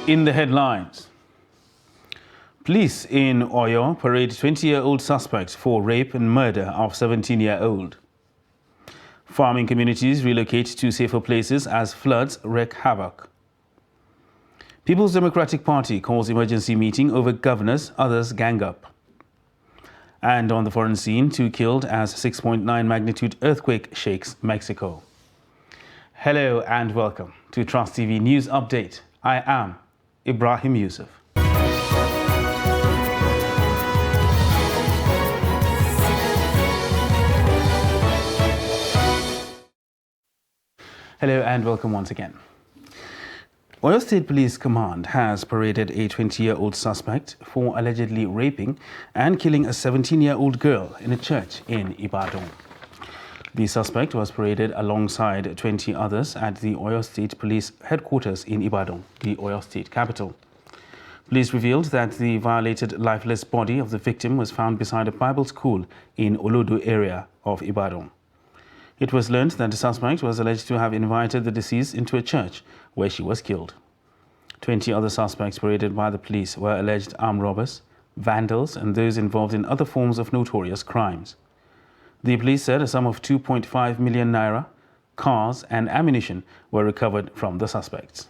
In the headlines, police in Oyo parade 20-year-old suspect for rape and murder of 17-year-old. Farming communities relocate to safer places as floods wreak havoc. People's Democratic Party calls emergency meeting over governors, others gang up. And on the foreign scene, 2 killed as 6.9 magnitude earthquake shakes Mexico. Hello and welcome to Trust TV News Update. I am Ibrahim Yusuf. Hello and welcome once again. Oyo State Police Command has paraded a 20-year-old suspect for allegedly raping and killing a 17-year-old girl in a church in Ibadan. The suspect was paraded alongside 20 others at the Oyo State Police headquarters in Ibadan, the Oyo State capital. Police revealed that the violated lifeless body of the victim was found beside a Bible school in Olodo area of Ibadan. It was learned that the suspect was alleged to have invited the deceased into a church where she was killed. 20 other suspects paraded by the police were alleged armed robbers, vandals, and those involved in other forms of notorious crimes. The police said a sum of 2.5 million naira, cars, and ammunition were recovered from the suspects.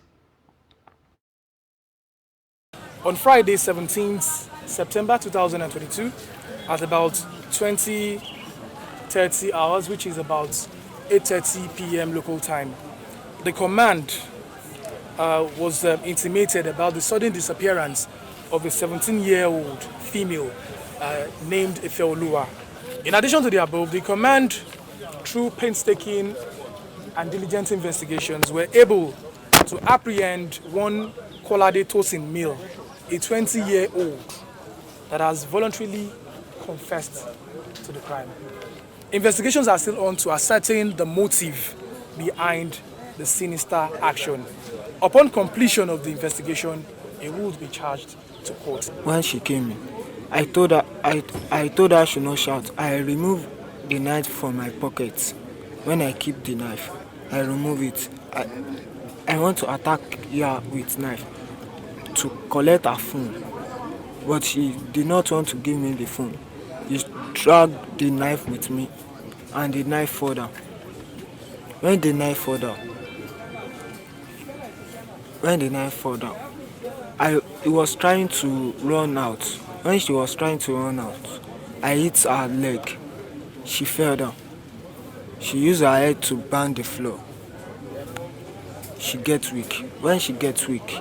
On Friday, 17th September 2022, at about 20:30 hours, which is about 8:30 p.m. local time, the command was intimated about the sudden disappearance of a 17-year-old female named Ifeoluwa. In addition to the above, the command, through painstaking and diligent investigations, were able to apprehend one Kolade Tosin Mill, a 20-year-old that has voluntarily confessed to the crime. Investigations are still on to ascertain the motive behind the sinister action. Upon completion of the investigation, he would be charged to court. When she came in, I told her she should not shout. I removed the knife from my pocket. When I keep the knife, I remove it. I want to attack her with knife to collect her phone, but she did not want to give me the phone. She dragged the knife with me, and the knife fell down. When the knife fell down, he was trying to run out. When she was trying to run out, I hit her leg. She fell down. She used her head to bang the floor. She gets weak. When she gets weak,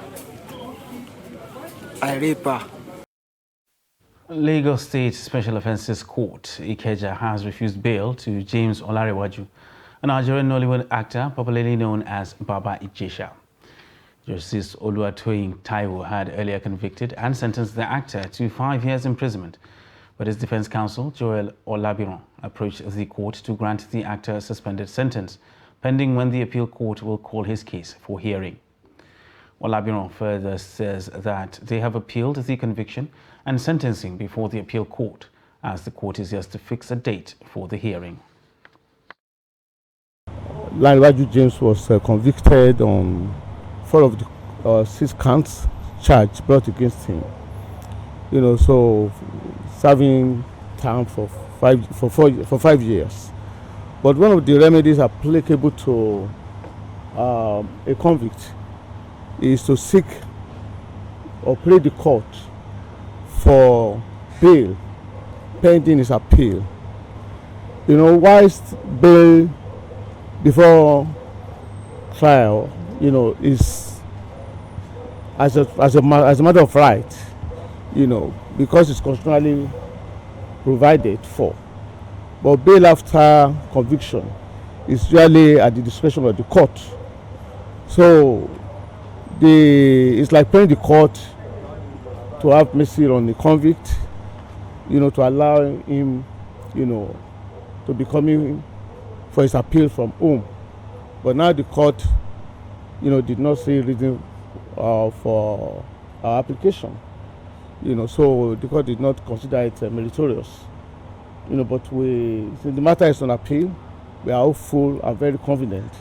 I rape her. Lagos State Special Offences Court, Ikeja, has refused bail to James Olarewaju, a Nigerian Nollywood actor popularly known as Baba Ijesha. Justice Oluwatoyin Taiwo had earlier convicted and sentenced the actor to 5 years imprisonment, but his defense counsel, Joel Olabiran, approached the court to grant the actor a suspended sentence, pending when the appeal court will call his case for hearing. Olabiran further says that they have appealed the conviction and sentencing before the appeal court, as the court is yet to fix a date for the hearing. Olarewaju James was convicted on 4 of the 6 counts charge brought against him. So serving time for 5 years. But one of the remedies applicable to a convict is to seek or plead the court for bail pending his appeal. Whilst bail before trial, is as a matter of right, because it's constitutionally provided for. But bail after conviction is usually at the discretion of the court. So it's like praying the court to have mercy on the convict, to allow him, to be coming for his appeal from home. But now the court, did not see reason for our application. So the court did not consider it meritorious. But since the matter is on appeal, we are hopeful and very confident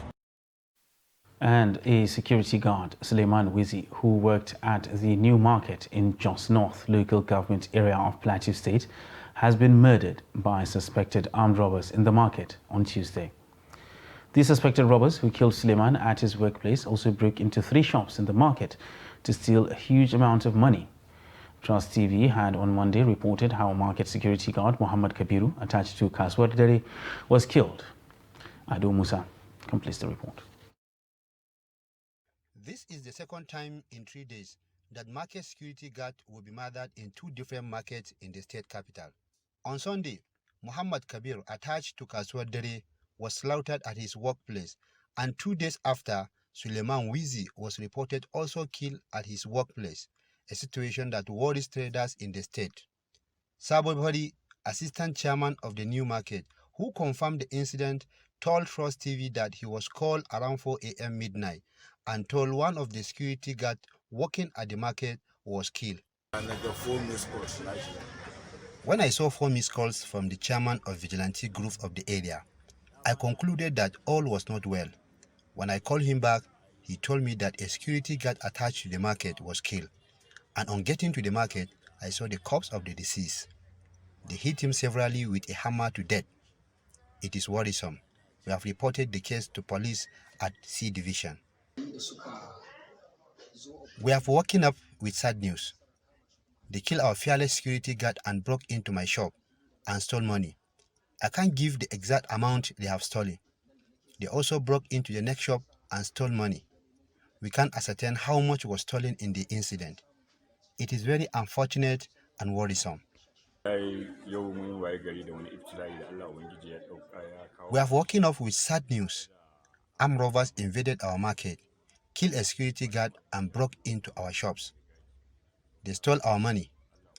And a security guard, Suleiman Wizi, who worked at the New Market in Jos North local government area of Plateau State, has been murdered by suspected armed robbers in the market on Tuesday. The suspected robbers who killed Suleiman at his workplace also broke into 3 shops in the market to steal a huge amount of money. Trust TV had on Monday reported how market security guard Muhammad Kabiru, attached to Kasuwar Dare, was killed. Ado Musa completes the report. This is the second time in 3 days that market security guard will be murdered in 2 different markets in the state capital. On Sunday, Muhammad Kabir, attached to Kasuwar Dare, was slaughtered at his workplace, and 2 days after, Suleiman Wizi was reported also killed at his workplace, a situation that worries traders in the state. Sabo Bari, assistant chairman of the New Market, who confirmed the incident, told Trust TV that he was called around 4 a.m. midnight and told one of the security guards working at the market was killed. When I saw 4 missed calls from the chairman of vigilante group of the area, I concluded that all was not well. When I called him back, he told me that a security guard attached to the market was killed. And on getting to the market, I saw the corpse of the deceased. They hit him severally with a hammer to death. It is worrisome. We have reported the case to police at C Division. We have woken up with sad news. They killed our fearless security guard and broke into my shop and stole money. I can't give the exact amount they have stolen. They also broke into the next shop and stole money. We can't ascertain how much was stolen in the incident. It is very unfortunate and worrisome. We have woken up with sad news. Armed robbers invaded our market, killed a security guard and broke into our shops. They stole our money.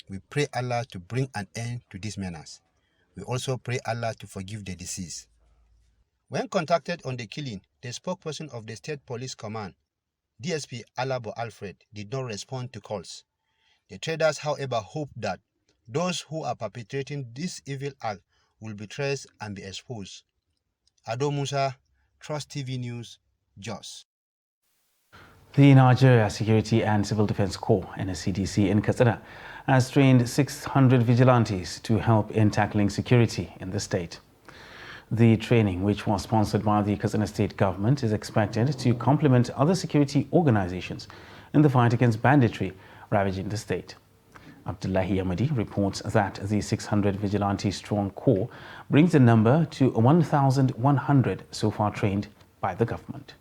We pray Allah to bring an end to this menace. We also pray Allah to forgive the deceased. When contacted on the killing, the spokesperson of the State Police Command, DSP Alabo Alfred, did not respond to calls. The traders, however, hope that those who are perpetrating this evil act will be traced and be exposed. Ado Musa, Trust TV News, Jos. The Nigeria Security and Civil Defense Corps, NSCDC, in Katsina has trained 600 vigilantes to help in tackling security in the state. The training, which was sponsored by the Katsina state government, is expected to complement other security organizations in the fight against banditry ravaging the state. Abdullahi Yamadi reports that the 600 vigilante-strong corps brings the number to 1,100 so far trained by the government.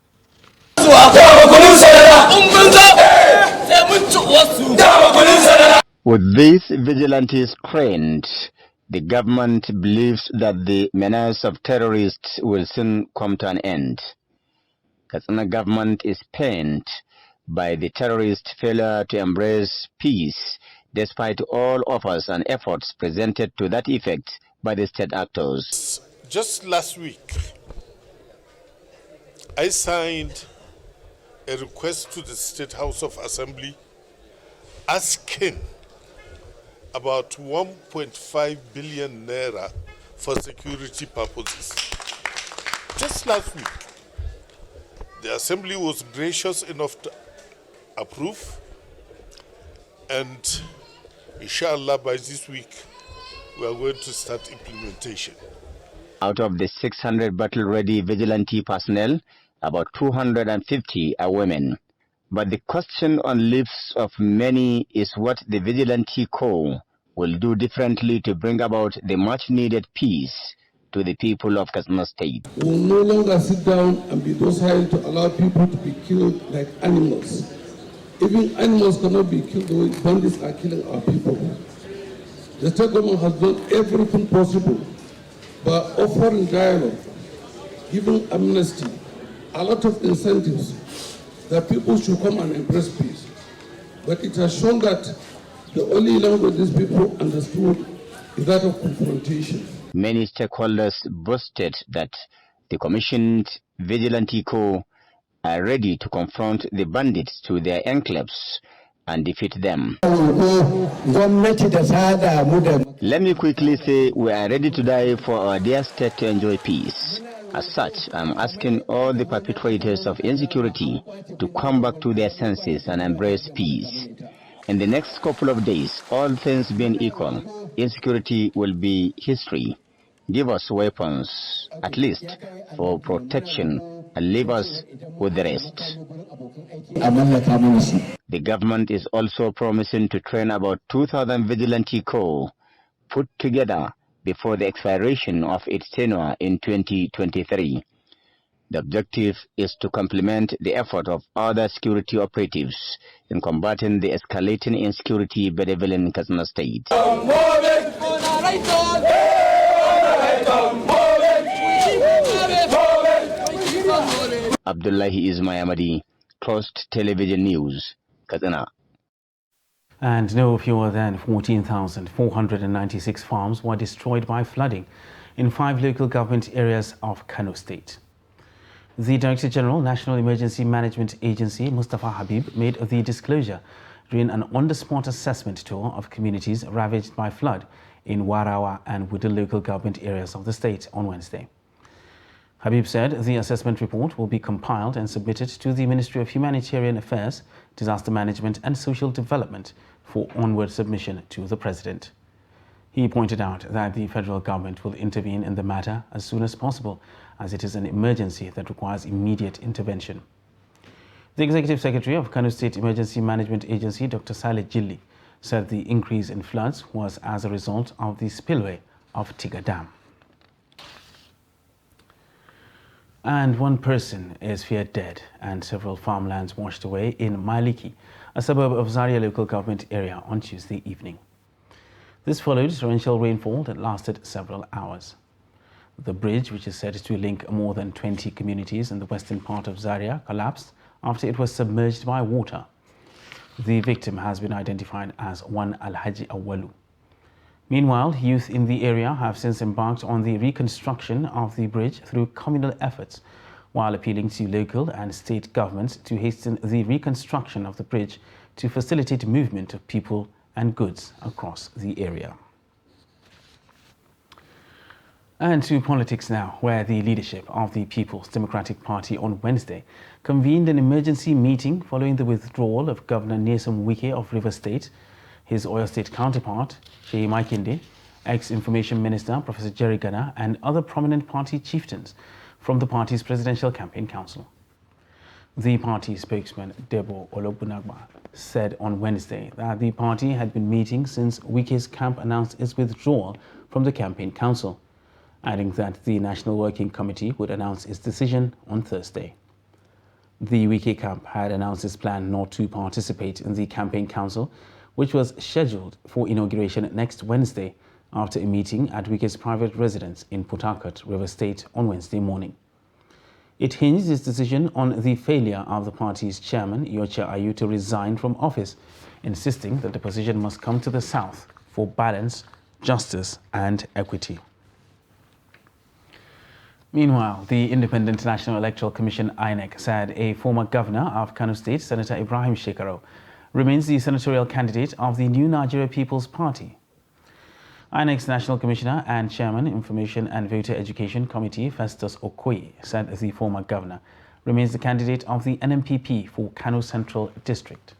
With these vigilantes trained, the government believes that the menace of terrorists will soon come to an end. Katsina government is pained by the terrorists' failure to embrace peace, despite all offers and efforts presented to that effect by the state actors. Just last week, I signed a request to the State House of Assembly asking about 1.5 billion naira for security purposes. Just last week, the Assembly was gracious enough to approve, and inshallah by this week we are going to start implementation. Out of the 600 battle-ready vigilante personnel, about 250 are women. But the question on lips of many is what the vigilante corps will do differently to bring about the much-needed peace to the people of Katsina State. We will no longer sit down and be docile to allow people to be killed like animals. Even animals cannot be killed the way bandits are killing our people. The state government has done everything possible by offering dialogue, giving amnesty, a lot of incentives that people should come and embrace peace. But it has shown that the only language these people understood is that of confrontation. Many stakeholders boasted that the commissioned vigilante corps are ready to confront the bandits to their enclaves and defeat them. Let me quickly say we are ready to die for our dear state to enjoy peace. As such, I'm asking all the perpetrators of insecurity to come back to their senses and embrace peace. In the next couple of days, all things being equal, insecurity will be history. Give us weapons, at least, for protection, and leave us with the rest. The government is also promising to train about 2,000 vigilante corps put together before the expiration of its tenure in 2023. The objective is to complement the effort of other security operatives in combating the escalating insecurity bedevil in Katsina State. Abdullahi Ismayamadi, Trust Television News, Katsina. And no fewer than 14,496 farms were destroyed by flooding in 5 local government areas of Kano State. The Director General, National Emergency Management Agency, Mustafa Habib, made the disclosure during an on-the-spot assessment tour of communities ravaged by flood in Warawa and Wudil local government areas of the state on Wednesday. Habib said the assessment report will be compiled and submitted to the Ministry of Humanitarian Affairs, Disaster Management and Social Development for onward submission to the President. He pointed out that the federal government will intervene in the matter as soon as possible, as it is an emergency that requires immediate intervention. The Executive Secretary of Kano State Emergency Management Agency, Dr. Saleh Jilli, said the increase in floods was as a result of the spillway of Tiga Dam. And 1 person is feared dead and several farmlands washed away in Maliki, a suburb of Zaria local government area, on Tuesday evening. This followed torrential rainfall that lasted several hours. The bridge, which is said to link more than 20 communities in the western part of Zaria, collapsed after it was submerged by water. The victim has been identified as one Alhaji Awalu. Meanwhile, youth in the area have since embarked on the reconstruction of the bridge through communal efforts, while appealing to local and state governments to hasten the reconstruction of the bridge to facilitate movement of people and goods across the area. And to politics now, where the leadership of the People's Democratic Party on Wednesday convened an emergency meeting following the withdrawal of Governor Nyesom Wike of Rivers State, his Oyo State counterpart, Sheyi Makinde, ex-Information Minister Professor Jerry Gana, and other prominent party chieftains from the party's Presidential Campaign Council. The party spokesman, Debo Ologbunagba, said on Wednesday that the party had been meeting since Wike's camp announced its withdrawal from the Campaign Council, adding that the National Working Committee would announce its decision on Thursday. The Wike camp had announced its plan not to participate in the Campaign Council, which was scheduled for inauguration next Wednesday after a meeting at Wike's private residence in Port Harcourt, Rivers State, on Wednesday morning. It hinged its decision on the failure of the party's chairman, Iyorchia Ayu, to resign from office, insisting that the position must come to the South for balance, justice and equity. Meanwhile, the Independent National Electoral Commission, INEC, said a former governor of Kano State, Senator Ibrahim Shekaro, remains the senatorial candidate of the New Nigeria People's Party. INEC's National Commissioner and Chairman, Information and Voter Education Committee, Festus Okoye, said the former governor remains the candidate of the NNPP for Kano Central District,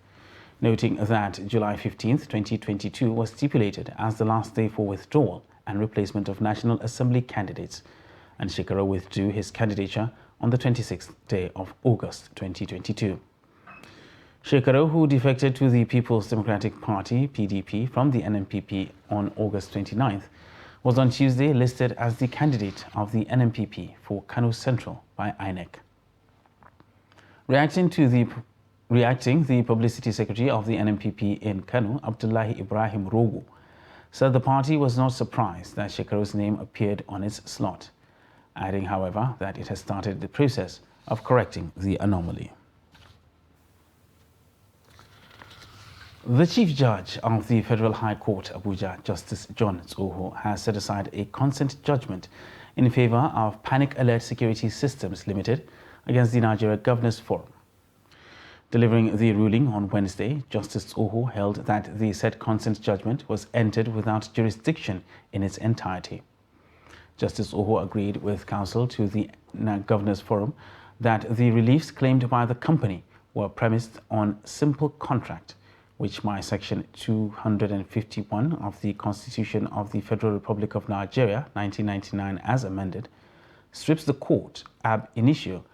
noting that July 15, 2022 was stipulated as the last day for withdrawal and replacement of National Assembly candidates, and Shekaro withdrew his candidature on the 26th day of August 2022. Shekaro, who defected to the People's Democratic Party, PDP, from the NNPP on August 29th, was on Tuesday listed as the candidate of the NNPP for Kano Central by INEC. Reacting, the Publicity Secretary of the NNPP in Kano, Abdullahi Ibrahim Rogo, said the party was not surprised that Shekaro's name appeared on its slot, adding, however, that it has started the process of correcting the anomaly. The Chief Judge of the Federal High Court, Abuja, Justice John Tsoho, has set aside a consent judgment in favor of Panic Alert Security Systems Limited against the Nigeria Governors Forum. Delivering the ruling on Wednesday, Justice Tsoho held that the said consent judgment was entered without jurisdiction in its entirety. Justice Oho agreed with counsel to the Governors Forum that the reliefs claimed by the company were premised on simple contract, which by Section 251 of the Constitution of the Federal Republic of Nigeria, 1999 as amended, strips the court ab initio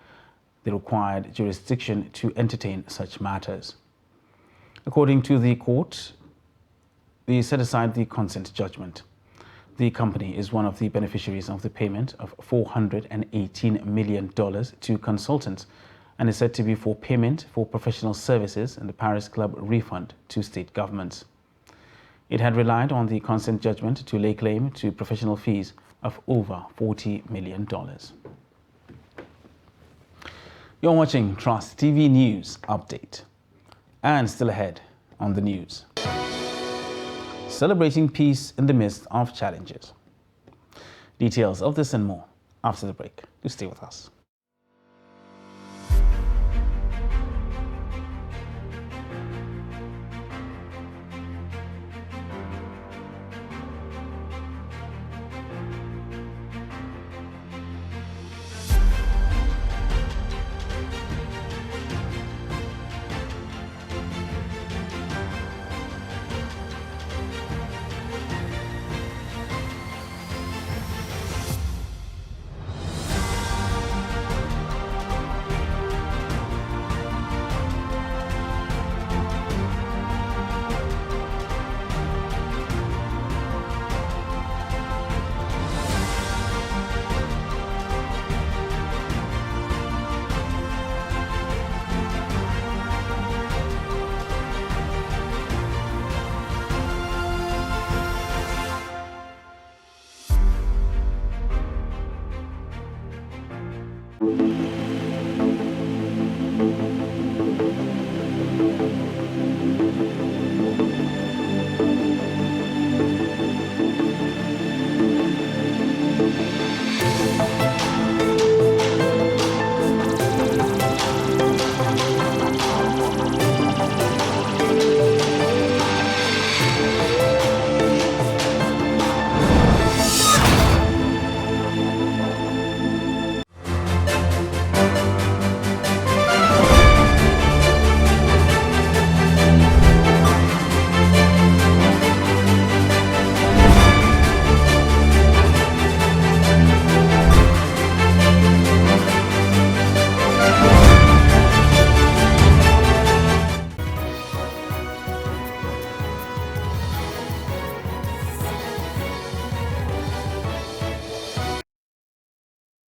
the required jurisdiction to entertain such matters. According to the court, they set aside the consent judgment. The company is one of the beneficiaries of the payment of $418 million to consultants and is said to be for payment for professional services and the Paris Club refund to state governments. It had relied on the consent judgment to lay claim to professional fees of over $40 million. You're watching Trust TV News Update. And still ahead on the news. Celebrating peace in the midst of challenges. Details of this and more after the break. Do stay with us.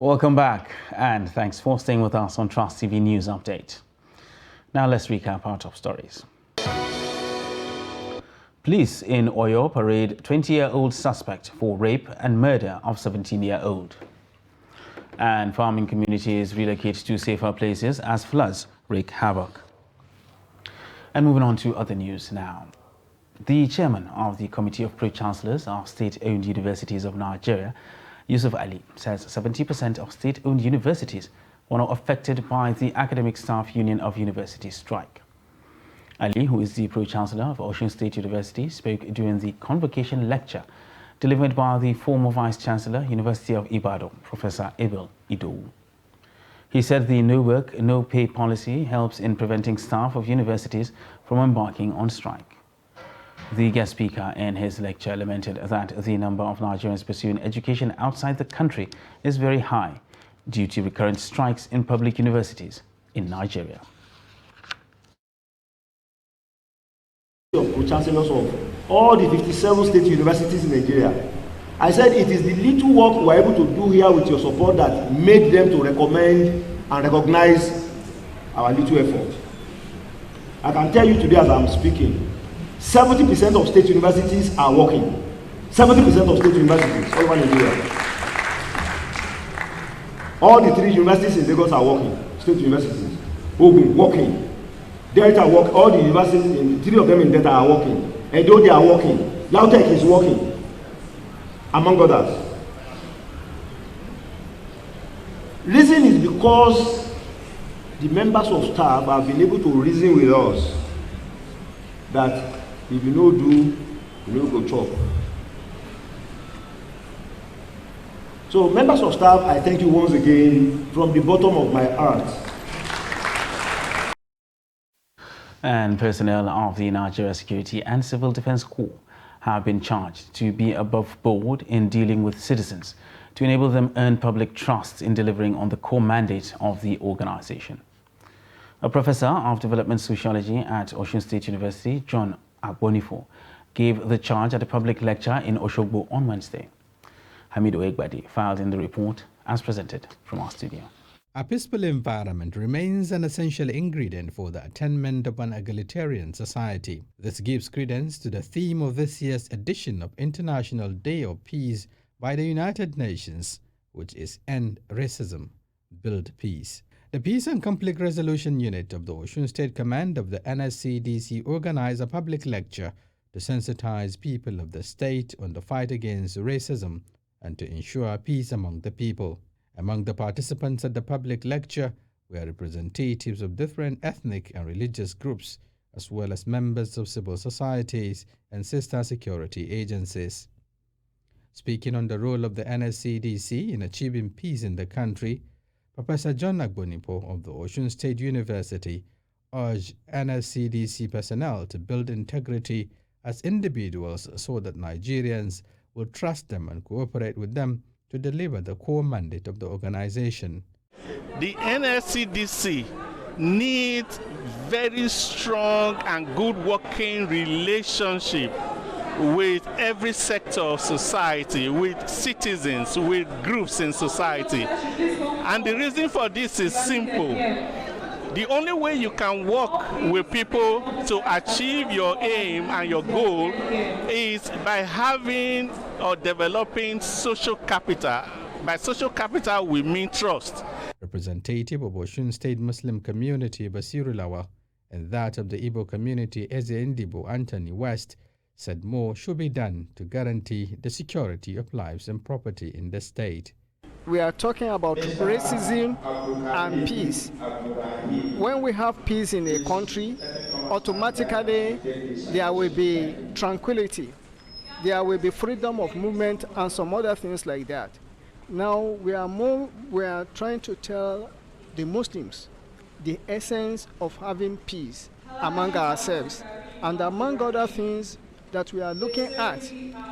Welcome back, and thanks for staying with us on Trust TV News Update. Now let's recap our top stories. Police in Oyo parade 20-year-old suspect for rape and murder of 17-year-old. And farming communities relocate to safer places as floods wreak havoc. And moving on to other news now. The chairman of the Committee of Pro-Chancellors of State-Owned Universities of Nigeria, Yusuf Ali, says 70% of state-owned universities were not affected by the Academic Staff Union of Universities strike. Ali, who is the Pro-Chancellor of Osun State University, spoke during the convocation lecture delivered by the former Vice-Chancellor, University of Ibadan, Professor Abel Idowu. He said the no work, no pay policy helps in preventing staff of universities from embarking on strike. The guest speaker in his lecture lamented that the number of Nigerians pursuing education outside the country is very high due to recurrent strikes in public universities in Nigeria. Chancellors of all the 57 state universities in Nigeria. I said it is the little work we were able to do here with your support that made them to recommend and recognize our little effort. I can tell you today as I'm speaking, 70% of state universities are working. 70% of state universities all over Nigeria. All the 3 universities in Lagos are working. State universities. Ogun working. Delta work. All the universities, 3 of them in Delta are working. Edo, they are working. Lautech is working. Among others. Reason is because the members of staff have been able to reason with us that if you no do, you no go chop. So members of staff, I thank you once again from the bottom of my heart. And personnel of the Nigeria Security and Civil Defense Corps have been charged to be above board in dealing with citizens to enable them earn public trust in delivering on the core mandate of the organization. A professor of development sociology at Osun State University, John Agbonifo, gave the charge at a public lecture in Oshogbo on Wednesday. Hamidu Egbadi filed in the report as presented from our studio. A peaceful environment remains an essential ingredient for the attainment of an egalitarian society. This gives credence to the theme of this year's edition of International Day of Peace by the United Nations, which is End Racism, Build Peace. The Peace and Conflict Resolution Unit of the Osun State Command of the NSCDC organized a public lecture to sensitize people of the state on the fight against racism and to ensure peace among the people. Among the participants at the public lecture were representatives of different ethnic and religious groups, as well as members of civil societies and sister security agencies. Speaking on the role of the NSCDC in achieving peace in the country, Professor John Agbonipo of the Osun State University urged NSCDC personnel to build integrity as individuals so that Nigerians will trust them and cooperate with them to deliver the core mandate of the organization. The NSCDC needs very strong and good working relationship with every sector of society, with citizens, with groups in society. And the reason for this is simple. The only way you can work with people to achieve your aim and your goal is by having or developing social capital. By social capital, we mean trust. Representative of Osun State Muslim community Basiru Lawal and that of the Igbo community Eze Ndibo Anthony West said more should be done to guarantee the security of lives and property in the state. We are talking about racism and peace. When we have peace in a country, automatically there will be tranquility. There will be freedom of movement and some other things like that. Now we are trying to tell the Muslims the essence of having peace among ourselves. And among other things that we are looking at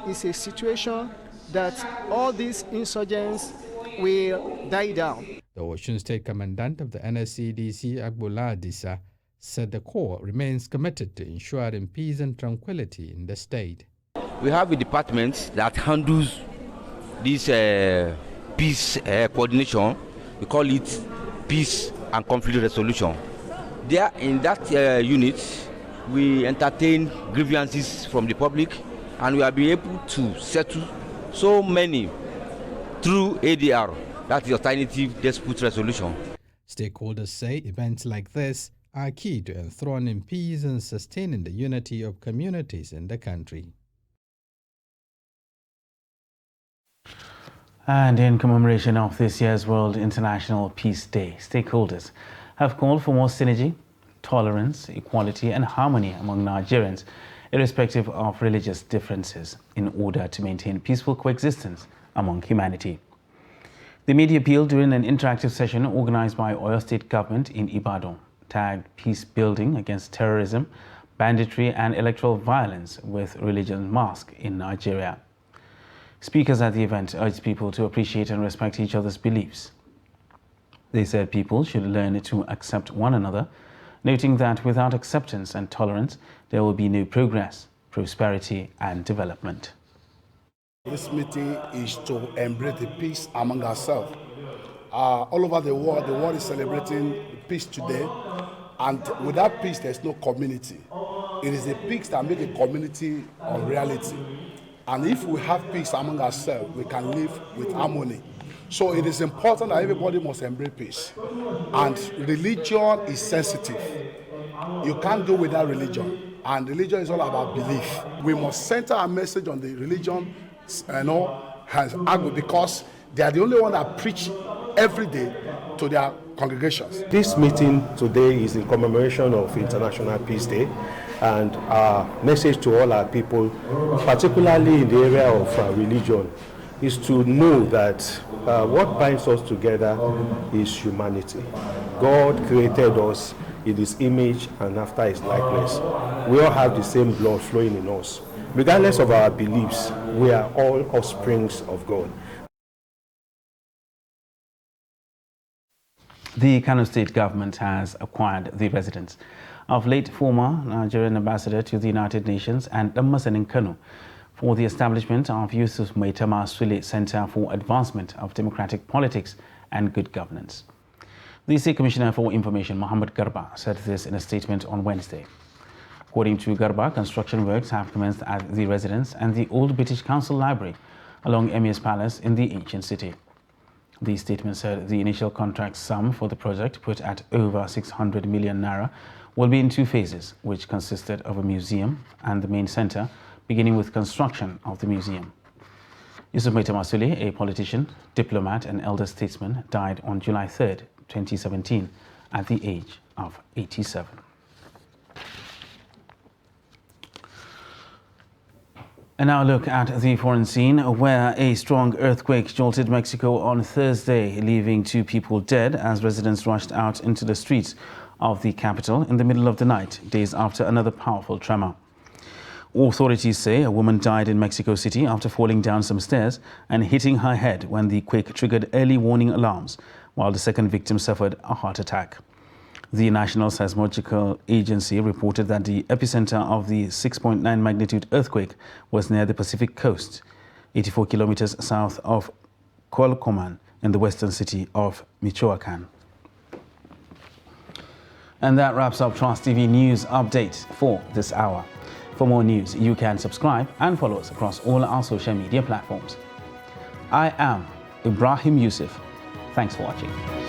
is a situation that all these insurgents will die down. The Osun State Commandant of the NSCDC, Agbola Adisa, said the Corps remains committed to ensuring peace and tranquility in the state. We have a department that handles this peace coordination. We call it Peace and Conflict Resolution. There, in that unit, we entertain grievances from the public, and we have been able to settle so many through ADR, that is Alternative Dispute Resolution. Stakeholders say events like this are key to enthroning peace and sustaining the unity of communities in the country. And in commemoration of this year's World International Peace Day, stakeholders have called for more synergy, tolerance, equality and harmony among Nigerians, irrespective of religious differences, in order to maintain peaceful coexistence among humanity. The media appeal during an interactive session organized by Oyo State Government in Ibadan tagged peace building against terrorism, banditry and electoral violence with religion mask in Nigeria. Speakers at the event urged people to appreciate and respect each other's beliefs. They said people should learn to accept one another, noting that without acceptance and tolerance, there will be no progress, prosperity and development. This meeting is to embrace the peace among ourselves. All over the world is celebrating peace today, and without peace, there's no community. It is the peace that makes a community a reality. And if we have peace among ourselves, we can live with harmony. So it is important that everybody must embrace peace. And religion is sensitive. You can't do without religion. And religion is all about belief. We must center our message on the religion, because they are the only one that preach every day to their congregations. This meeting today is in commemoration of International Peace Day, and our message to all our people, particularly in the area of religion, is to know that what binds us together is humanity. God created us in His image and after His likeness. We all have the same blood flowing in us. Regardless of our beliefs, we are all offsprings of God. The Kano State government has acquired the residence of late former Nigerian ambassador to the United Nations and Damasen in Kano for the establishment of Yusuf Maitama Sule Center for Advancement of Democratic Politics and Good Governance. The State Commissioner for Information, Mohammed Garba, said this in a statement on Wednesday. According to Garba, construction works have commenced at the residence and the Old British Council Library along Emir's Palace in the ancient city. The statement said the initial contract sum for the project, put at over 600 million naira, will be in two phases, which consisted of a museum and the main center, beginning with construction of the museum. Yusuf Maitama Sule, a politician, diplomat and elder statesman, died on July 3, 2017, at the age of 87. And now look at the foreign scene, where a strong earthquake jolted Mexico on Thursday, leaving 2 people dead as residents rushed out into the streets of the capital in the middle of the night, days after another powerful tremor. Authorities say a woman died in Mexico City after falling down some stairs and hitting her head when the quake triggered early warning alarms, while the second victim suffered a heart attack. The National Seismological Agency reported that the epicenter of the 6.9 magnitude earthquake was near the Pacific coast, 84 kilometers south of Cualcoman in the western city of Michoacan. And that wraps up Trust TV News Update for this hour. For more news, you can subscribe and follow us across all our social media platforms. I am Ibrahim Yusuf. Thanks for watching.